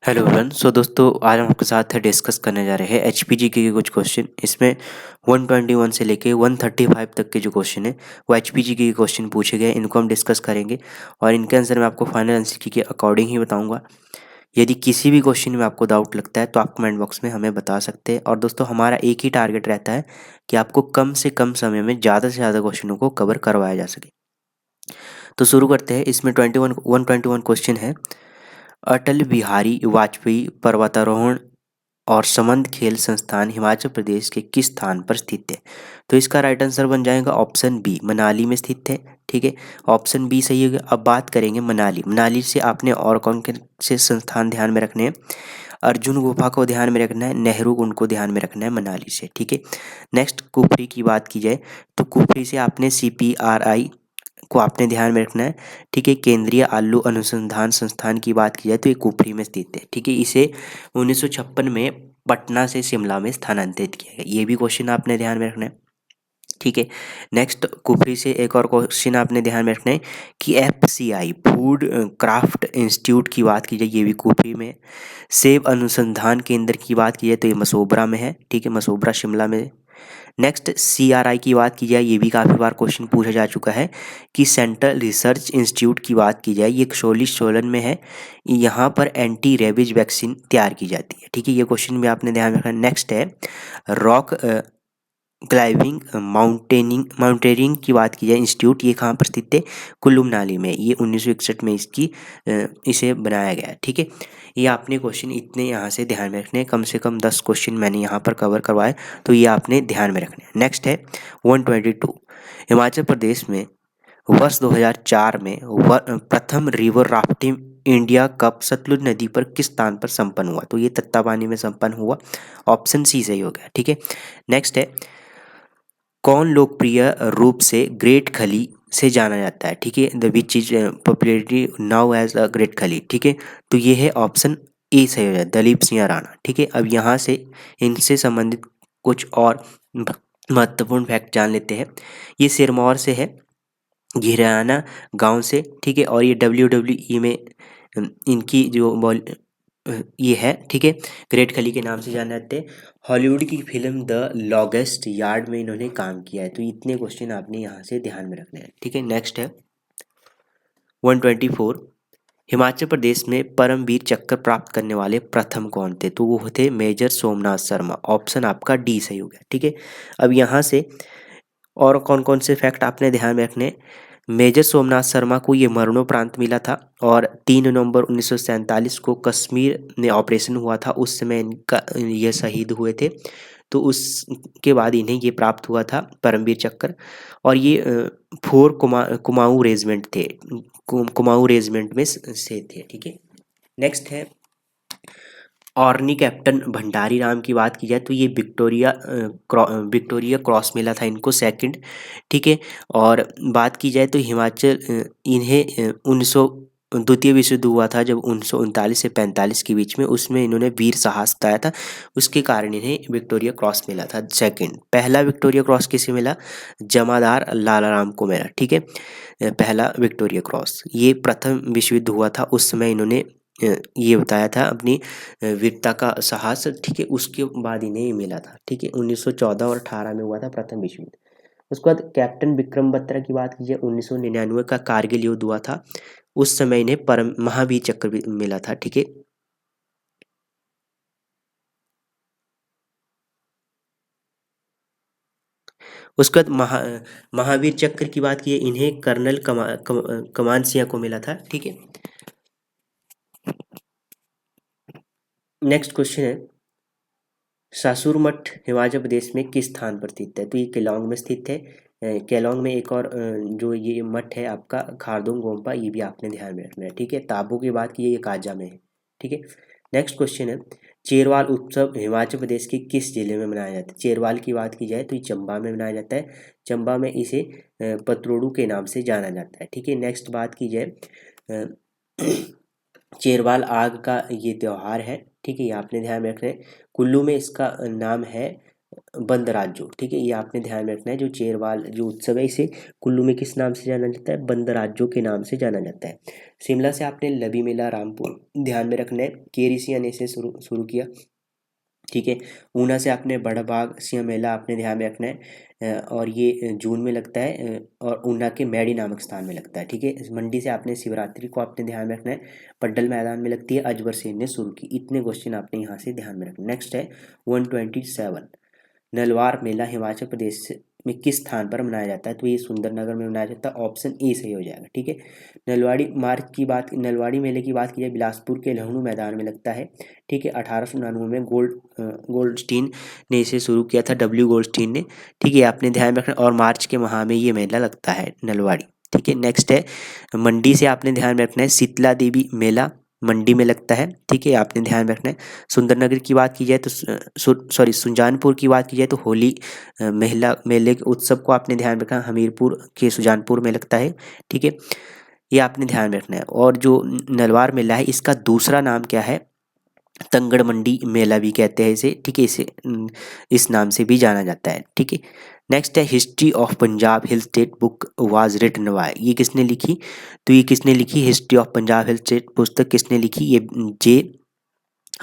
Hello everyone. सो दोस्तों, आज हम आपके साथ डिस्कस करने जा रहे हैं एचपीजी के कुछ क्वेश्चन। इसमें 121 से लेके 135 तक के जो क्वेश्चन है वो एचपीजी के क्वेश्चन पूछे गए। इनको हम डिस्कस करेंगे और इनके आंसर मैं आपको फाइनल आंसर के अकॉर्डिंग ही बताऊंगा। यदि किसी भी क्वेश्चन में आपको डाउट लगता है तो आप कमेंट बॉक्स में हमें बता सकते हैं। और दोस्तों, हमारा एक ही टारगेट रहता है कि आपको कम से कम समय में ज़्यादा से ज़्यादा क्वेश्चनों को कवर करवाया जा सके। तो शुरू करते हैं। इसमें 121 क्वेश्चन है। अटल बिहारी वाजपेयी पर्वतारोहण और समंद खेल संस्थान हिमाचल प्रदेश के किस स्थान पर स्थित है? तो इसका राइट आंसर बन जाएगा ऑप्शन बी, मनाली में स्थित है। ठीक है, ऑप्शन बी सही होगा। अब बात करेंगे मनाली। मनाली से आपने और कौन से संस्थान ध्यान में रखने हैं? अर्जुन गुफा को ध्यान में रखना है, नेहरू कुंड को ध्यान में रखना है मनाली से। ठीक है, नेक्स्ट कुफरी की बात की जाए तो कुफरी से आपने CPRI को आपने ध्यान में रखना है। ठीक है, केंद्रीय आलू अनुसंधान संस्थान की बात की जाए तो ये कुफरी में स्थित है। ठीक है, इसे 1956 में पटना से शिमला में स्थानांतरित किया गया। ये भी क्वेश्चन आपने ध्यान में रखना है। ठीक है, नेक्स्ट कुफरी से एक और क्वेश्चन आपने ध्यान में रखना है कि FCI फूड क्राफ्ट इंस्टीट्यूट की बात की जाए, ये भी कुफरी में है। सेब अनुसंधान केंद्र की बात की जाए तो ये मसोबरा में है। ठीक है, मसोबरा शिमला में है। नेक्स्ट CRI की बात की जाए, ये भी काफ़ी बार क्वेश्चन पूछा जा चुका है कि सेंट्रल रिसर्च इंस्टीट्यूट की बात की जाए, ये सोलन में है। यहाँ पर एंटी रेबीज वैक्सीन तैयार की जाती है। ठीक है, ये क्वेश्चन भी आपने ध्यान में रखना। नेक्स्ट है रॉक क्लाइंबिंग माउंटेनियरिंग की बात की जाए इंस्टीट्यूट, ये कहाँ पर स्थित है? कुल्लू मनाली में। ये 1961 में इसे बनाया गया है। ठीक है, ये आपने क्वेश्चन इतने यहाँ से ध्यान में रखने हैं। कम से कम 10 क्वेश्चन मैंने यहाँ पर कवर करवाए, तो ये आपने ध्यान में रखने हैं। नेक्स्ट है 122। हिमाचल प्रदेश में वर्ष 2004 में प्रथम river rafting India cup Sutlej नदी पर किस स्थान पर संपन्न हुआ? तो ये तत्तापानी में संपन्न हुआ। ऑप्शन सी सही हो गया। ठीक है, नेक्स्ट है कौन लोकप्रिय रूप से ग्रेट खली से जाना जाता है? ठीक है, the which is popularity now as a great Khali. ठीक है, तो ये है ऑप्शन ए सही हो जाए, दलीप सिंह राणा। ठीक है, अब यहाँ से इनसे संबंधित कुछ और महत्वपूर्ण फैक्ट जान लेते हैं। ये सिरमौर से है, घिराना गांव से। ठीक है, और ये WWE में इनकी जो बॉल ये है। ठीक है, ग्रेट खली के नाम से जाने जाते हैं। हॉलीवुड की फिल्म द लॉन्गेस्ट यार्ड में इन्होंने काम किया है। तो इतने क्वेश्चन आपने यहाँ से ध्यान में रखने हैं। ठीक है, नेक्स्ट है 124। हिमाचल प्रदेश में परमवीर चक्र प्राप्त करने वाले प्रथम कौन थे? तो वो थे मेजर सोमनाथ शर्मा। ऑप्शन आपका डी सही हो गया। ठीक है, अब यहाँ से और कौन कौन से फैक्ट आपने ध्यान में रखने? मेजर सोमनाथ शर्मा को ये मरणोपरांत मिला था और 3 नवंबर 1947 को कश्मीर में ऑपरेशन हुआ था, उस समय इनका ये शहीद हुए थे। तो उसके बाद इन्हें ये प्राप्त हुआ था परमवीर चक्र। और ये कुमाऊं रेजिमेंट थे, कुमाऊं रेजिमेंट में से थे। ठीक है, नेक्स्ट है ऑर्नी कैप्टन भंडारी राम की बात की जाए तो ये विक्टोरिया क्रॉस मिला था इनको, सेकंड। ठीक है, और बात की जाए तो हिमाचल इन्हें 1900 द्वितीय विश्व युद्ध हुआ था जब 1939 से 45 के बीच में, उसमें इन्होंने वीर साहस बताया था, उसके कारण इन्हें विक्टोरिया क्रॉस मिला था सेकंड। पहला विक्टोरिया क्रॉस किसे मिला? जमादार लाला राम को मिला। ठीक है, पहला विक्टोरिया क्रॉस ये प्रथम विश्व युद्ध हुआ था, उस समय इन्होंने ये बताया था अपनी वीरता का साहस। ठीक है, उसके बाद इन्हें ये मिला था। ठीक है, 1914 और 18 में हुआ था प्रथम विश्व युद्ध। उसके बाद कैप्टन विक्रम बत्रा की बात कीजिए, 1999 का कारगिल युद्ध हुआ था, उस समय इन्हें परम महावीर चक्र भी मिला था। ठीक है, उसके बाद महावीर चक्र की बात कीजिए, इन्हें कर्नल कमान सिंह को मिला था। ठीक है, नेक्स्ट क्वेश्चन है सासुर मठ हिमाचल प्रदेश में किस स्थान पर स्थित है? तो ये केलोंग में स्थित है। केलोंग में एक और जो ये मठ है आपका खारदोंग गोम्पा, ये भी आपने ध्यान में रखना है। ठीक है, ताबू की बात की ये काजा में है। ठीक है, नेक्स्ट क्वेश्चन है चेरवाल उत्सव हिमाचल प्रदेश के किस जिले में मनाया जाता है? चेरवाल की बात की जाए तो ये चंबा में मनाया जाता है। चंबा में इसे पतरोड़ू के नाम से जाना जाता है। ठीक है, नेक्स्ट बात की जाए चेरवाल आग का ये त्योहार है। ठीक है, ये आपने ध्यान में रखना है। कुल्लू में इसका नाम है बंदराजो, ठीक है, ये आपने ध्यान में रखना है। जो चेरवाल जो उत्सव है इसे कुल्लू में किस नाम से जाना जाता है? बंदराजो के नाम से जाना जाता है। शिमला से आपने लवी मेला रामपुर ध्यान में रखना है, केरीसिया ने इसे शुरू शुरू किया, ठीक है। ऊना से आपने बड़बाग सिंह मेला आपने ध्यान में रखना है, और ये जून में लगता है, और ऊना के मैडी नामक स्थान में लगता है, ठीक है। मंडी से आपने शिवरात्रि को आपने ध्यान में रखना है, पड्डल मैदान में लगती है, अजबर सेन ने शुरू की। इतने क्वेश्चन आपने यहाँ से ध्यान में रखना। नेक्स्ट है 127, नलवार मेला हिमाचल प्रदेश में किस स्थान पर मनाया जाता है? तो ये सुंदरनगर में मनाया जाता है, ऑप्शन ए सही हो जाएगा, ठीक है। नलवाड़ी मेले की बात की जाए, बिलासपुर के लहणू मैदान में लगता है, ठीक है। 1899 में गोल्डस्टीन ने इसे शुरू किया था, डब्ल्यू गोल्डस्टीन ने, ठीक है, आपने ध्यान में रखना। और मार्च के माह में ये मेला लगता है नलवाड़ी, ठीक है। नेक्स्ट है मंडी से आपने ध्यान में रखना है, शीतला देवी मेला मंडी में लगता है, ठीक है, आपने ध्यान में रखना है। सुंदरनगर की बात की जाए तो सुजानपुर की बात की जाए तो होली महिला मेले के उत्सव को आपने ध्यान रखना, हमीरपुर के सुजानपुर में लगता है, ठीक है, ये आपने ध्यान में रखना है। और जो नलवार मेला है इसका दूसरा नाम क्या है? तंगड़ मंडी मेला भी कहते हैं इसे, ठीक है, इसे इस नाम से भी जाना जाता है, ठीक है। नेक्स्ट है history of Punjab hill state book was written by, ये किसने लिखी? तो ये किसने लिखी? History of Punjab hill state पुस्तक किसने लिखी? ये जे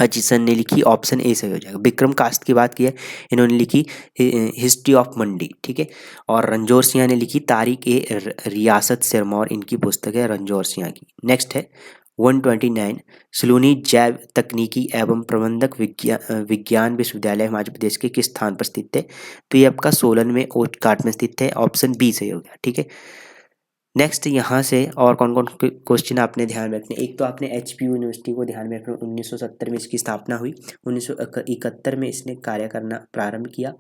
हचिसन ने लिखी, ऑप्शन ए सही हो जाएगा। विक्रम कास्त की बात की है, इन्होंने लिखी हिस्ट्री ऑफ मंडी, ठीक है। और रंजोर सिंह ने लिखी तारीख ए रियासत सिरमौर, इनकी पुस्तक है रंजोर सिंह की। नेक्स्ट है 129, सलूनी जैव तकनीकी एवं प्रबंधक विज्ञान विश्वविद्यालय हिमाचल प्रदेश के किस स्थान पर स्थित है? तो ये आपका सोलन में ओटकाट में स्थित है, ऑप्शन बी सही हो गया, ठीक है। नेक्स्ट यहाँ से और कौन कौन क्वेश्चन आपने ध्यान में रखने? एक तो आपने एचपीयू यूनिवर्सिटी को ध्यान में रखना, 1970 में इसकी स्थापना हुई, 1971 में इसने कार्य करना प्रारंभ किया,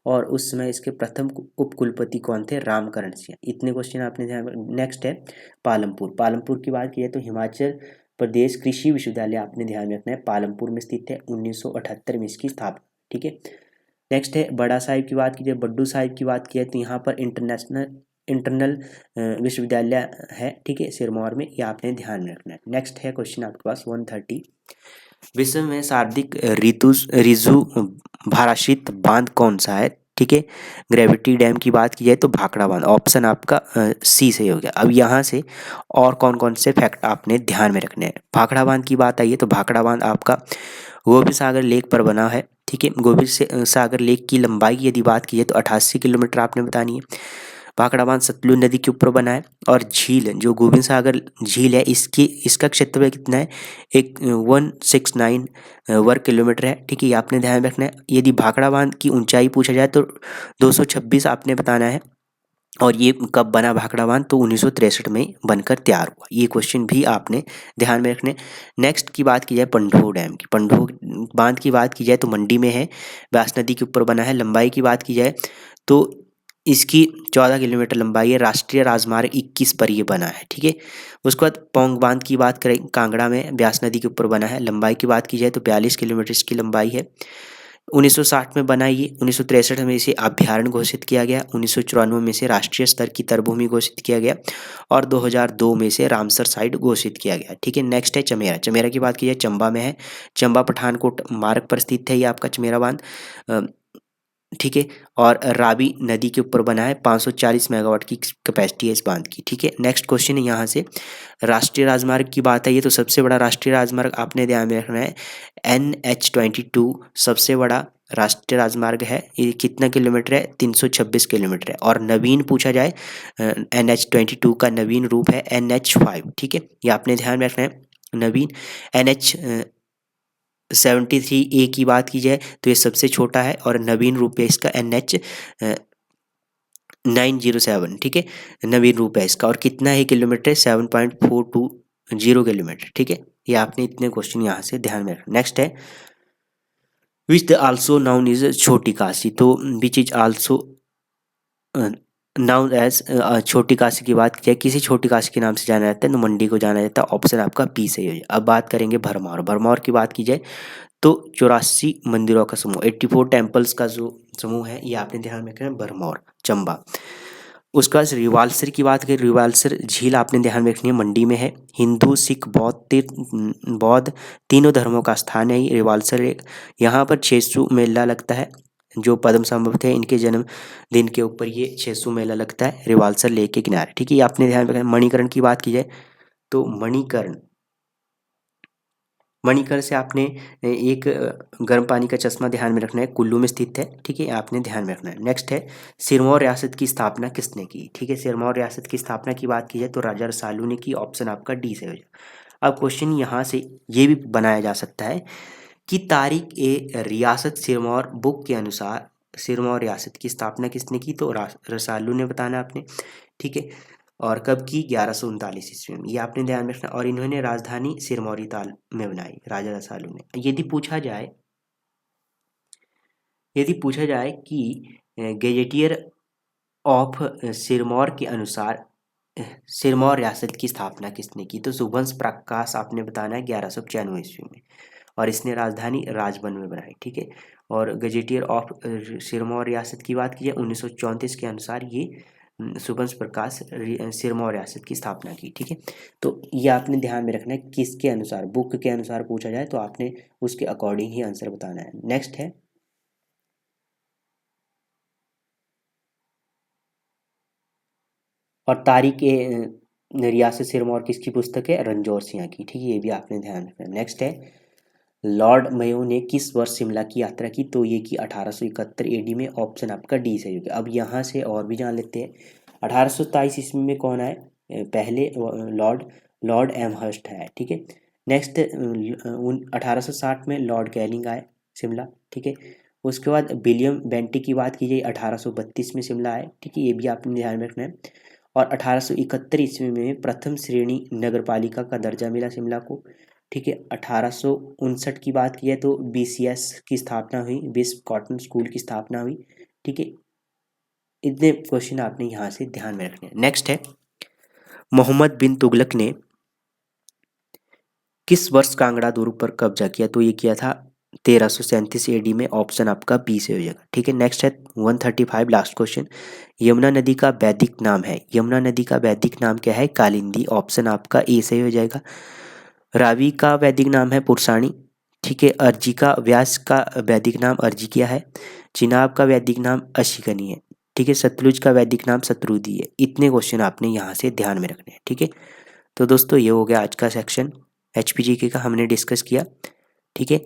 और उस समय इसके प्रथम उप कुलपति कौन थे? रामकरण सिंह। इतने क्वेश्चन आपने ध्यान में। नेक्स्ट है पालमपुर, पालमपुर की बात की जाए तो हिमाचल प्रदेश कृषि विश्वविद्यालय आपने ध्यान में रखना है, पालमपुर में स्थित है, 1978 में इसकी स्थापना, ठीक है। नेक्स्ट है बड़ा साहिब की बात की जाए, बड्डू साहिब की बात की जाए तो यहाँ पर इंटरनल विश्वविद्यालय है, ठीक है, सिरमौर में, ये आपने ध्यान में रखना है। नेक्स्ट है क्वेश्चन आपके पास 130, विश्व में सर्वाधिक रिजु भाराशीत बांध कौन सा है? ठीक है, ग्रेविटी डैम की बात की जाए तो भाखड़ा बांध, ऑप्शन आपका सी सही हो गया। अब यहाँ से और कौन कौन से फैक्ट आपने ध्यान में रखने हैं। भाखड़ा बांध की बात आई है तो भाखड़ा बांध आपका गोबिंद सागर लेक पर बना है, ठीक है। गोबिंद सागर लेक की लंबाई यदि बात की जाए तो 88 किलोमीटर आपने बतानी है। भाखड़ा बांध सतलुज नदी के ऊपर बना है, और झील जो गोबिंद सागर झील है इसका क्षेत्रफल कितना है? 169 वर्ग किलोमीटर है, ठीक है, ये आपने ध्यान रखना है। यदि भाखड़ा बांध की ऊंचाई पूछा जाए तो 226 आपने बताना है, और ये कब बना भाखड़ा बांध? तो 1963 में बनकर तैयार हुआ। ये क्वेश्चन भी आपने ध्यान में रखने। नेक्स्ट की बात की जाए पंडोह डैम की, पंडोह बांध की बात की जाए तो मंडी में है, ब्यास नदी के ऊपर बना है। लंबाई की बात की जाए तो इसकी 14 किलोमीटर लंबाई है, राष्ट्रीय राजमार्ग 21 पर ये बना है, ठीक है। उसके बाद पौंग बांध की बात करें, कांगड़ा में ब्यास नदी के ऊपर बना है। लंबाई की बात की जाए तो 42 किलोमीटर इसकी लंबाई है। 1960 में बना ये, 1963 में इसे अभ्यारण्य घोषित किया गया, 1994 में इसे राष्ट्रीय स्तर की तरबूमी घोषित किया गया, और 2002 में इसे रामसर साइट घोषित किया गया, ठीक है। नेक्स्ट है चमेरा, चमेरा की बात की जाए चंबा में है, चंबा पठानकोट मार्ग पर स्थित है ये आपका चमेरा बांध, ठीक है। और रावी नदी के ऊपर बना है, 540 मेगावाट की कैपेसिटी है इस बांध की, ठीक है। नेक्स्ट क्वेश्चन है यहाँ से राष्ट्रीय राजमार्ग की बात है, ये तो सबसे बड़ा राष्ट्रीय राजमार्ग आपने ध्यान में रखना है, NH22 सबसे बड़ा राष्ट्रीय राजमार्ग है। ये कितना किलोमीटर है? 326 किलोमीटर है। और नवीन पूछा जाए NH22 का नवीन रूप है NH5, ठीक है, ये आपने ध्यान में रखना है। नवीन NH73A की बात की जाए तो ये सबसे छोटा है, और नवीन रूप है इसका NH907, ठीक है, नवीन रूप है इसका। और कितना है किलोमीटर? 7.420 किलोमीटर, ठीक है। ये आपने इतने क्वेश्चन यहाँ से ध्यान में रखना। नेक्स्ट है which the also known is Chhoti Kashi, तो which is also known as Chhoti Kashi की बात की जाए, किसी छोटी काशी के नाम से जाना जाता है तो मंडी को जाना जाता है, ऑप्शन आपका बी सही हो जाए। अब बात करेंगे भरमौर, भरमौर की बात की जाए तो 84 मंदिरों का समूह, 84 टेम्पल्स का जो समूह है ये आपने ध्यान में रखना है, भरमौर चंबा। उसका रिवालसर की बात करें, रिवालसर झील आपने ध्यान में रखनी है, मंडी में है। हिंदू सिख बौद्ध तीनों धर्मों का स्थान है ये रिवालसर। यहाँ पर 600 मेला लगता है, जो पद्म संभव थे इनके जन्मदिन के ऊपर ये 600 मेला लगता है रिवाल्सर लेक के किनारे। ठीक है, ये आपने ध्यान रखना। मणिकर्ण की बात की जाए तो मणिकर्ण से आपने एक गर्म पानी का चश्मा ध्यान में रखना है, कुल्लू में स्थित है। ठीक है, आपने ध्यान में रखना है। नेक्स्ट है सिरमौर रियासत की स्थापना किसने की। ठीक है, सिरमौर रियासत की स्थापना की बात की जाए तो राजा रसालू ने की। ऑप्शन आपका डी से हो जाए। अब क्वेश्चन यहाँ से ये भी बनाया जा सकता है कि तारिक ए रियासत सिरमौर बुक के अनुसार सिरमौर रियासत की स्थापना किसने की, तो रसालू ने बताना आपने। ठीक है, और कब की, 1139 ईस्वी में, ये आपने ध्यान में रखना। और इन्होंने राजधानी सिरमौरी ताल में बनाई राजा रसालू ने। यदि पूछा जाए कि गेजेटियर ऑफ सिरमौर के अनुसार सिरमौर रियासत की स्थापना किसने की, तो सुबंश प्रकाश आपने बताना है 1195 ईस्वी में, और इसने राजधानी राजबन में बनाई। ठीक है, और गजेटियर ऑफ सिरमौर रियासत की बात की जाए 1934 के अनुसार ये सुबंश प्रकाश सिरमौर रियासत की स्थापना की। ठीक है, तो ये आपने ध्यान में रखना है किसके अनुसार, बुक के अनुसार पूछा जाए तो आपने उसके अकॉर्डिंग ही आंसर बताना है। नेक्स्ट है और तारिक ए रियासत सिरमौर किसकी पुस्तक है, रणजोर सिंह की। ठीक है, ये भी आपने ध्यान रखना है। नेक्स्ट है लॉर्ड मेयो ने किस वर्ष शिमला की यात्रा की, तो ये की 1871 एडी में। ऑप्शन आपका डी सही होगा। अब यहाँ से और भी जान लेते हैं 1827 ईस्वी में कौन आए, पहले लॉर्ड लॉर्ड एमहर्स्ट है। ठीक है, नेक्स्ट 1860 में लॉर्ड कैनिंग आए शिमला। ठीक है, उसके बाद विलियम बेंटिक की बात की जाए 1832 में शिमला आए। ठीक है, ये भी आपने ध्यान में रखना है। और 1871 ईस्वी में प्रथम श्रेणी नगरपालिका का दर्जा मिला शिमला को। ठीक है, 1859 की बात की है तो बीसीएस की स्थापना हुई, बिस्प कॉटन स्कूल की स्थापना हुई। ठीक है, इतने क्वेश्चन आपने यहाँ से ध्यान में रखने हैं। नेक्स्ट है मोहम्मद बिन तुगलक ने किस वर्ष कांगड़ा दुर्ग पर कब्जा किया, तो ये किया था 1337 एडी में। ऑप्शन आपका बी से हो जाएगा। ठीक है, नेक्स्ट है 135 लास्ट क्वेश्चन। यमुना नदी का वैदिक नाम है, यमुना नदी का वैदिक नाम क्या है, कालिंदी। ऑप्शन आपका ए सही हो जाएगा। रावी का वैदिक नाम है पुरसानी। ठीक है, अर्जी का व्यास का वैदिक नाम अर्जिकिया है। चिनाब का वैदिक नाम अशिकनी है। ठीक है, सतलुज का वैदिक नाम शत्रुदी है। इतने क्वेश्चन आपने यहाँ से ध्यान में रखने हैं। ठीक है, तो दोस्तों ये हो गया आज का सेक्शन एचपीजीके का, हमने डिस्कस किया। ठीक है,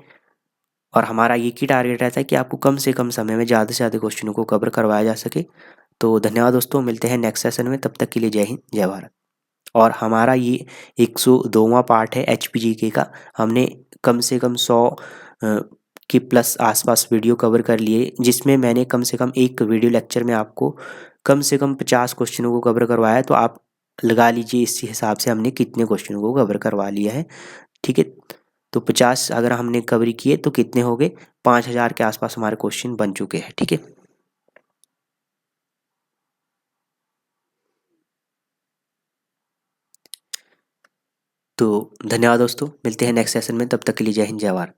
और हमारा एक ही टारगेट रहता है कि आपको कम से कम समय में ज़्यादा से ज़्यादा क्वेश्चनों को कवर करवाया जा सके। तो धन्यवाद दोस्तों, मिलते हैं नेक्स्ट सेशन में, तब तक के लिए जय हिंद जय भारत। और हमारा ये 102वां पार्ट है एचपीजीके का। हमने कम से कम 100 के प्लस आसपास वीडियो कवर कर लिए, जिसमें मैंने कम से कम एक वीडियो लेक्चर में आपको कम से कम 50 क्वेश्चनों को कवर करवाया। तो आप लगा लीजिए इस हिसाब से हमने कितने क्वेश्चनों को कवर करवा लिया है। ठीक है, तो 50 अगर हमने कवर किए तो कितने हो गए, 5000 के आसपास हमारे क्वेश्चन बन चुके हैं। ठीक है, तो धन्यवाद दोस्तों, मिलते हैं नेक्स्ट सेशन में, तब तक के लिए जय हिंद जय भारत।